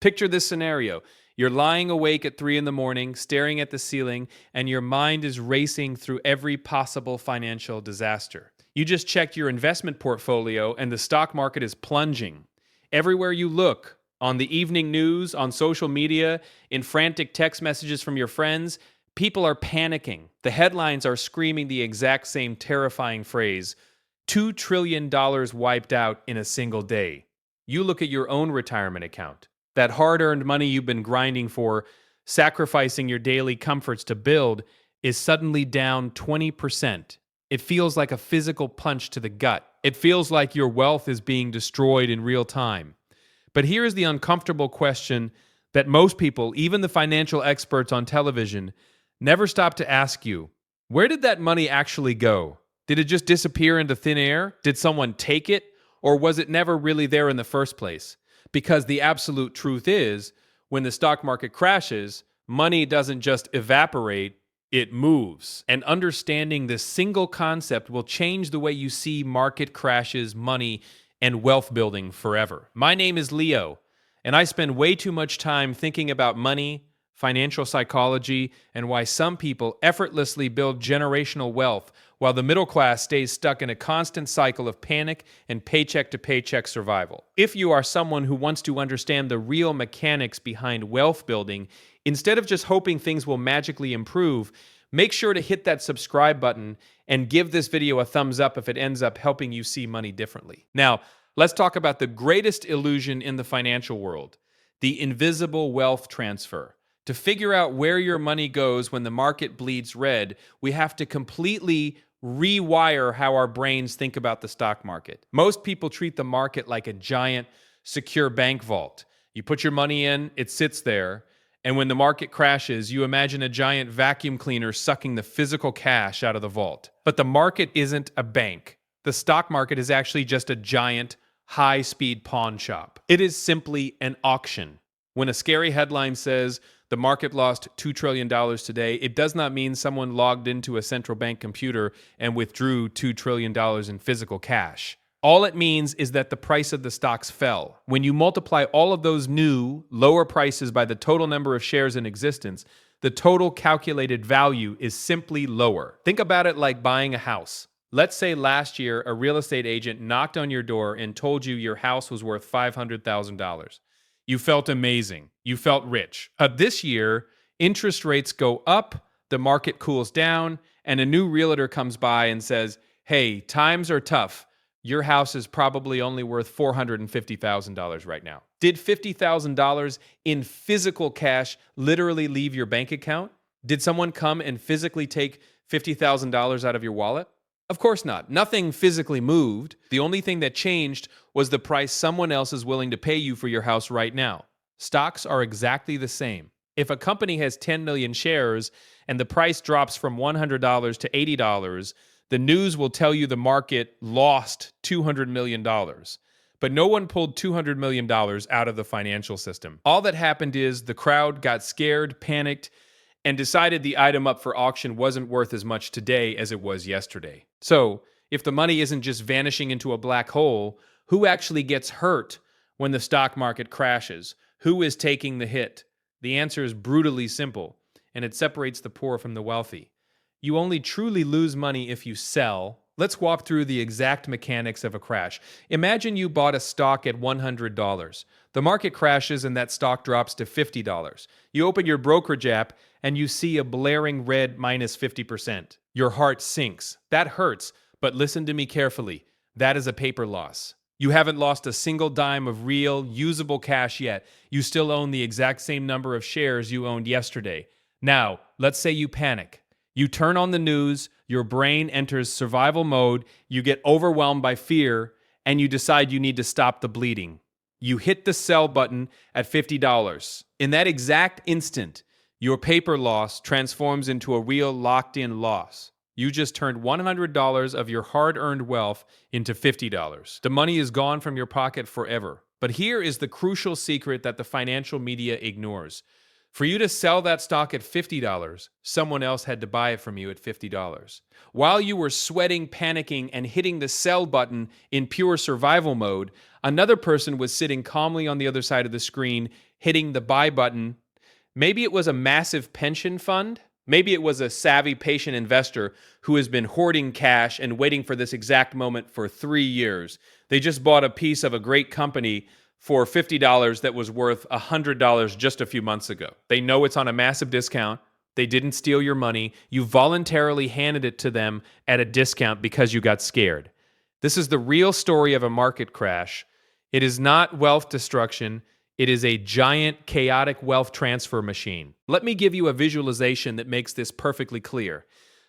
Picture this scenario. You're lying awake at 3 in the morning, staring at the ceiling, and your mind is racing through every possible financial disaster. You just checked your investment portfolio, and the stock market is plunging. Everywhere you look, on the evening news, on social media, in frantic text messages from your friends, people are panicking. The headlines are screaming the exact same terrifying phrase: $2 trillion wiped out in a single day. You look at your own retirement account. That hard-earned money you've been grinding for, sacrificing your daily comforts to build, is suddenly down 20%. It feels like a physical punch to the gut. It feels like your wealth is being destroyed in real time. But here is the uncomfortable question that most people, even the financial experts on television, never stop to ask you. Where did that money actually go? Did it just disappear into thin air? Did someone take it? Or was it never really there in the first place? Because the absolute truth is, when the stock market crashes, money doesn't just evaporate, it moves. And understanding this single concept will change the way you see market crashes, money, and wealth building forever. My name is Leo, and I spend way too much time thinking about money, financial psychology, and why some people effortlessly build generational wealth while the middle class stays stuck in a constant cycle of panic and paycheck-to-paycheck survival. If you are someone who wants to understand the real mechanics behind wealth building, instead of just hoping things will magically improve, make sure to hit that subscribe button and give this video a thumbs up if it ends up helping you see money differently. Now, let's talk about the greatest illusion in the financial world: the invisible wealth transfer. To figure out where your money goes when the market bleeds red, we have to completely rewire how our brains think about the stock market. Most people treat the market like a giant, secure bank vault. You put your money in, it sits there, and when the market crashes, you imagine a giant vacuum cleaner sucking the physical cash out of the vault. But the market isn't a bank. The stock market is actually just a giant, high-speed pawn shop. It is simply an auction. When a scary headline says, "The market lost $2 trillion today," it does not mean someone logged into a central bank computer and withdrew $2 trillion in physical cash. All it means is that the price of the stocks fell. When you multiply all of those new, lower prices by the total number of shares in existence, the total calculated value is simply lower. Think about it like buying a house. Let's say last year a real estate agent knocked on your door and told you your house was worth $500,000. You felt amazing. You felt rich. This year, interest rates go up, the market cools down, and a new realtor comes by and says, "Hey, times are tough. Your house is probably only worth $450,000 right now." Did $50,000 in physical cash literally leave your bank account? Did someone come and physically take $50,000 out of your wallet? Of course not. Nothing physically moved. The only thing that changed was the price someone else is willing to pay you for your house right now. Stocks are exactly the same. If a company has 10 million shares and the price drops from $100 to $80, the news will tell you the market lost $200 million. But no one pulled $200 million out of the financial system. All that happened is the crowd got scared, panicked, and decided the item up for auction wasn't worth as much today as it was yesterday. So, if the money isn't just vanishing into a black hole, who actually gets hurt when the stock market crashes? Who is taking the hit? The answer is brutally simple, and it separates the poor from the wealthy. You only truly lose money if you sell. Let's walk through the exact mechanics of a crash. Imagine you bought a stock at $100. The market crashes and that stock drops to $50. You open your brokerage app and you see a blaring red minus 50%. Your heart sinks. That hurts, but listen to me carefully. That is a paper loss. You haven't lost a single dime of real, usable cash yet. You still own the exact same number of shares you owned yesterday. Now, let's say you panic. You turn on the news, your brain enters survival mode, you get overwhelmed by fear, and you decide you need to stop the bleeding. You hit the sell button at $50. In that exact instant, your paper loss transforms into a real locked-in loss. You just turned $100 of your hard-earned wealth into $50. The money is gone from your pocket forever. But here is the crucial secret that the financial media ignores. For you to sell that stock at $50, someone else had to buy it from you at $50. While you were sweating, panicking, and hitting the sell button in pure survival mode, another person was sitting calmly on the other side of the screen, hitting the buy button. Maybe it was a massive pension fund. Maybe it was a savvy, patient investor who has been hoarding cash and waiting for this exact moment for 3 years. They just bought a piece of a great company for $50 that was worth $100 just a few months ago. They know it's on a massive discount. They didn't steal your money. You voluntarily handed it to them at a discount because you got scared. This is the real story of a market crash. It is not wealth destruction. It is a giant, chaotic wealth transfer machine. Let me give you a visualization that makes this perfectly clear.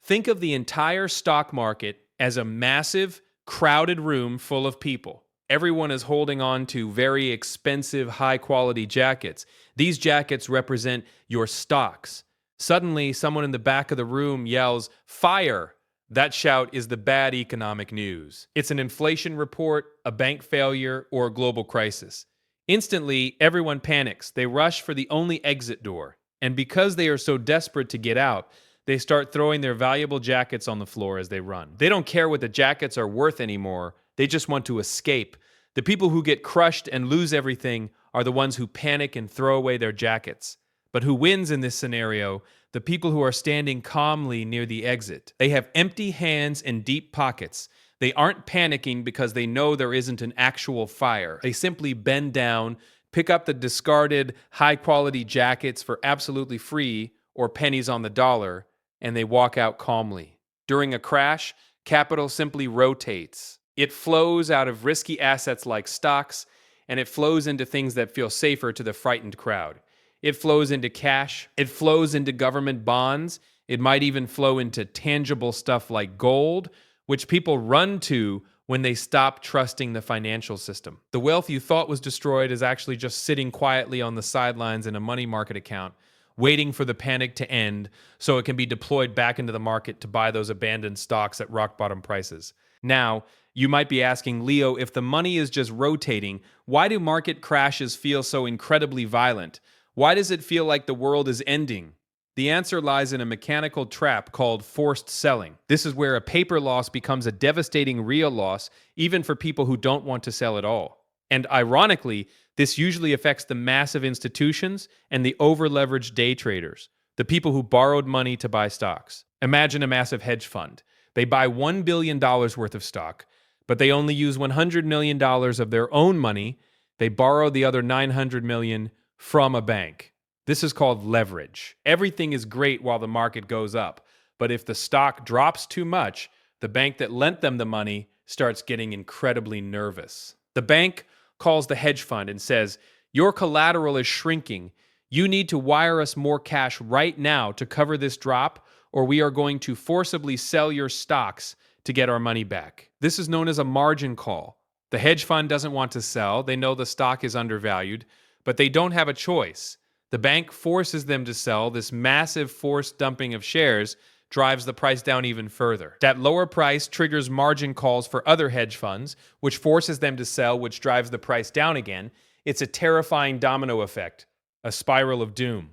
Think of the entire stock market as a massive, crowded room full of people. Everyone is holding on to very expensive, high-quality jackets. These jackets represent your stocks. Suddenly, someone in the back of the room yells, "Fire!" That shout is the bad economic news. It's an inflation report, a bank failure, or a global crisis. Instantly, everyone panics. They rush for the only exit door. And because they are so desperate to get out, they start throwing their valuable jackets on the floor as they run. They don't care what the jackets are worth anymore. They just want to escape. The people who get crushed and lose everything are the ones who panic and throw away their jackets. But who wins in this scenario? The people who are standing calmly near the exit. They have empty hands and deep pockets. They aren't panicking because they know there isn't an actual fire. They simply bend down, pick up the discarded high-quality jackets for absolutely free or pennies on the dollar, and they walk out calmly. During a crash, capital simply rotates. It flows out of risky assets like stocks, and it flows into things that feel safer to the frightened crowd. It flows into cash. It flows into government bonds. It might even flow into tangible stuff like gold, which people run to when they stop trusting the financial system. The wealth you thought was destroyed is actually just sitting quietly on the sidelines in a money market account, waiting for the panic to end so it can be deployed back into the market to buy those abandoned stocks at rock bottom prices. Now, you might be asking, Leo, if the money is just rotating, why do market crashes feel so incredibly violent? Why does it feel like the world is ending? The answer lies in a mechanical trap called forced selling. This is where a paper loss becomes a devastating real loss, even for people who don't want to sell at all. And ironically, this usually affects the massive institutions and the over-leveraged day traders, the people who borrowed money to buy stocks. Imagine a massive hedge fund. They buy $1 billion worth of stock, but they only use $100 million of their own money. They borrow the other $900 million from a bank. This is called leverage. Everything is great while the market goes up, but if the stock drops too much, the bank that lent them the money starts getting incredibly nervous. The bank calls the hedge fund and says, "Your collateral is shrinking. You need to wire us more cash right now to cover this drop, or we are going to forcibly sell your stocks to get our money back." This is known as a margin call. The hedge fund doesn't want to sell. They know the stock is undervalued, but they don't have a choice. The bank forces them to sell. This massive forced dumping of shares drives the price down even further. That lower price triggers margin calls for other hedge funds, which forces them to sell, which drives the price down again. It's a terrifying domino effect, a spiral of doom.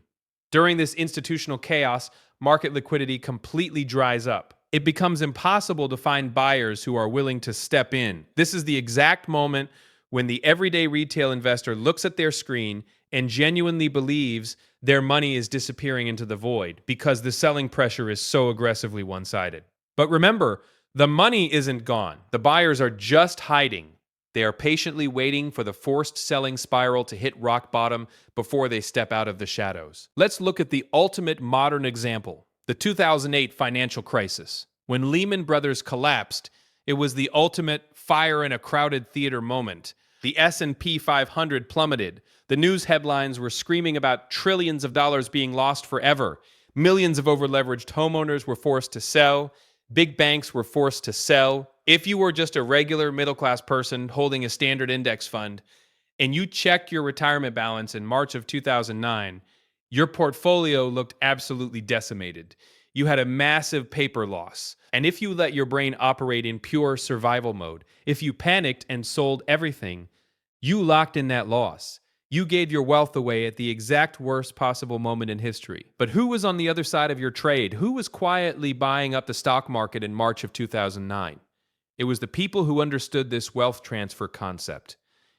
During this institutional chaos, market liquidity completely dries up. It becomes impossible to find buyers who are willing to step in. This is the exact moment when the everyday retail investor looks at their screen and genuinely believes their money is disappearing into the void because the selling pressure is so aggressively one-sided. But remember, the money isn't gone. The buyers are just hiding. They are patiently waiting for the forced selling spiral to hit rock bottom before they step out of the shadows. Let's look at the ultimate modern example, the 2008 financial crisis. When Lehman Brothers collapsed, it was the ultimate fire in a crowded theater moment. The S&P 500 plummeted. The news headlines were screaming about trillions of dollars being lost forever. Millions of over-leveraged homeowners were forced to sell. Big banks were forced to sell. If you were just a regular middle-class person holding a standard index fund and you checked your retirement balance in March of 2009, your portfolio looked absolutely decimated. You had a massive paper loss. And if you let your brain operate in pure survival mode, if you panicked and sold everything, you locked in that loss. You gave your wealth away at the exact worst possible moment in history. But who was on the other side of your trade? Who was quietly buying up the stock market in March of 2009? It was the people who understood this wealth transfer concept.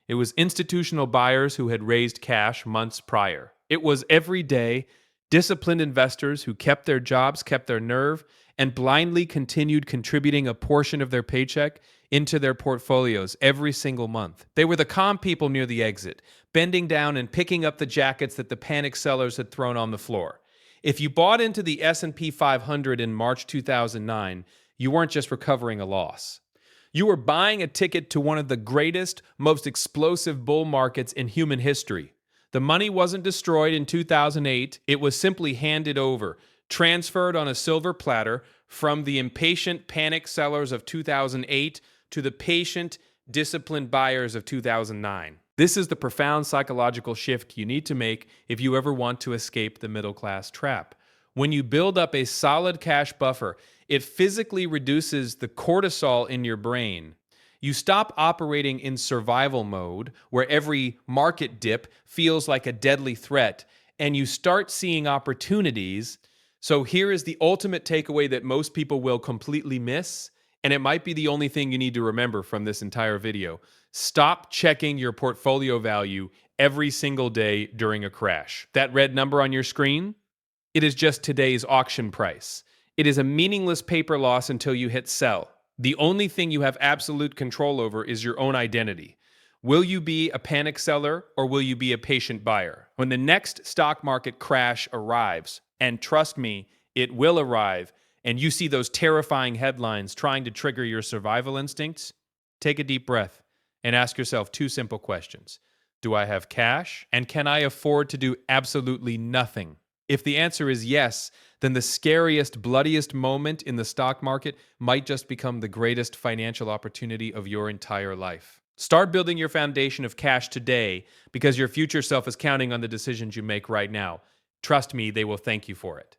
It was institutional buyers who had raised cash months prior. It was everyday, disciplined investors who kept their jobs, kept their nerve, and blindly continued contributing a portion of their paycheck into their portfolios every single month. They were the calm people near the exit, bending down and picking up the jackets that the panic sellers had thrown on the floor. If you bought into the S&P 500 in March 2009, you weren't just recovering a loss. You were buying a ticket to one of the greatest, most explosive bull markets in human history. The money wasn't destroyed in 2008, it was simply handed over, transferred on a silver platter from the impatient panic sellers of 2008 to the patient, disciplined buyers of 2009. This is the profound psychological shift you need to make if you ever want to escape the middle class trap. When you build up a solid cash buffer, it physically reduces the cortisol in your brain. You stop operating in survival mode, where every market dip feels like a deadly threat, and you start seeing opportunities. So here is the ultimate takeaway that most people will completely miss, and it might be the only thing you need to remember from this entire video. Stop checking your portfolio value every single day during a crash. That red number on your screen, it is just today's auction price. It is a meaningless paper loss until you hit sell. The only thing you have absolute control over is your own identity. Will you be a panic seller or will you be a patient buyer? When the next stock market crash arrives, and trust me, it will arrive, and you see those terrifying headlines trying to trigger your survival instincts, take a deep breath and ask yourself two simple questions. Do I have cash? And can I afford to do absolutely nothing? If the answer is yes, then the scariest, bloodiest moment in the stock market might just become the greatest financial opportunity of your entire life. Start building your foundation of cash today, because your future self is counting on the decisions you make right now. Trust me, they will thank you for it.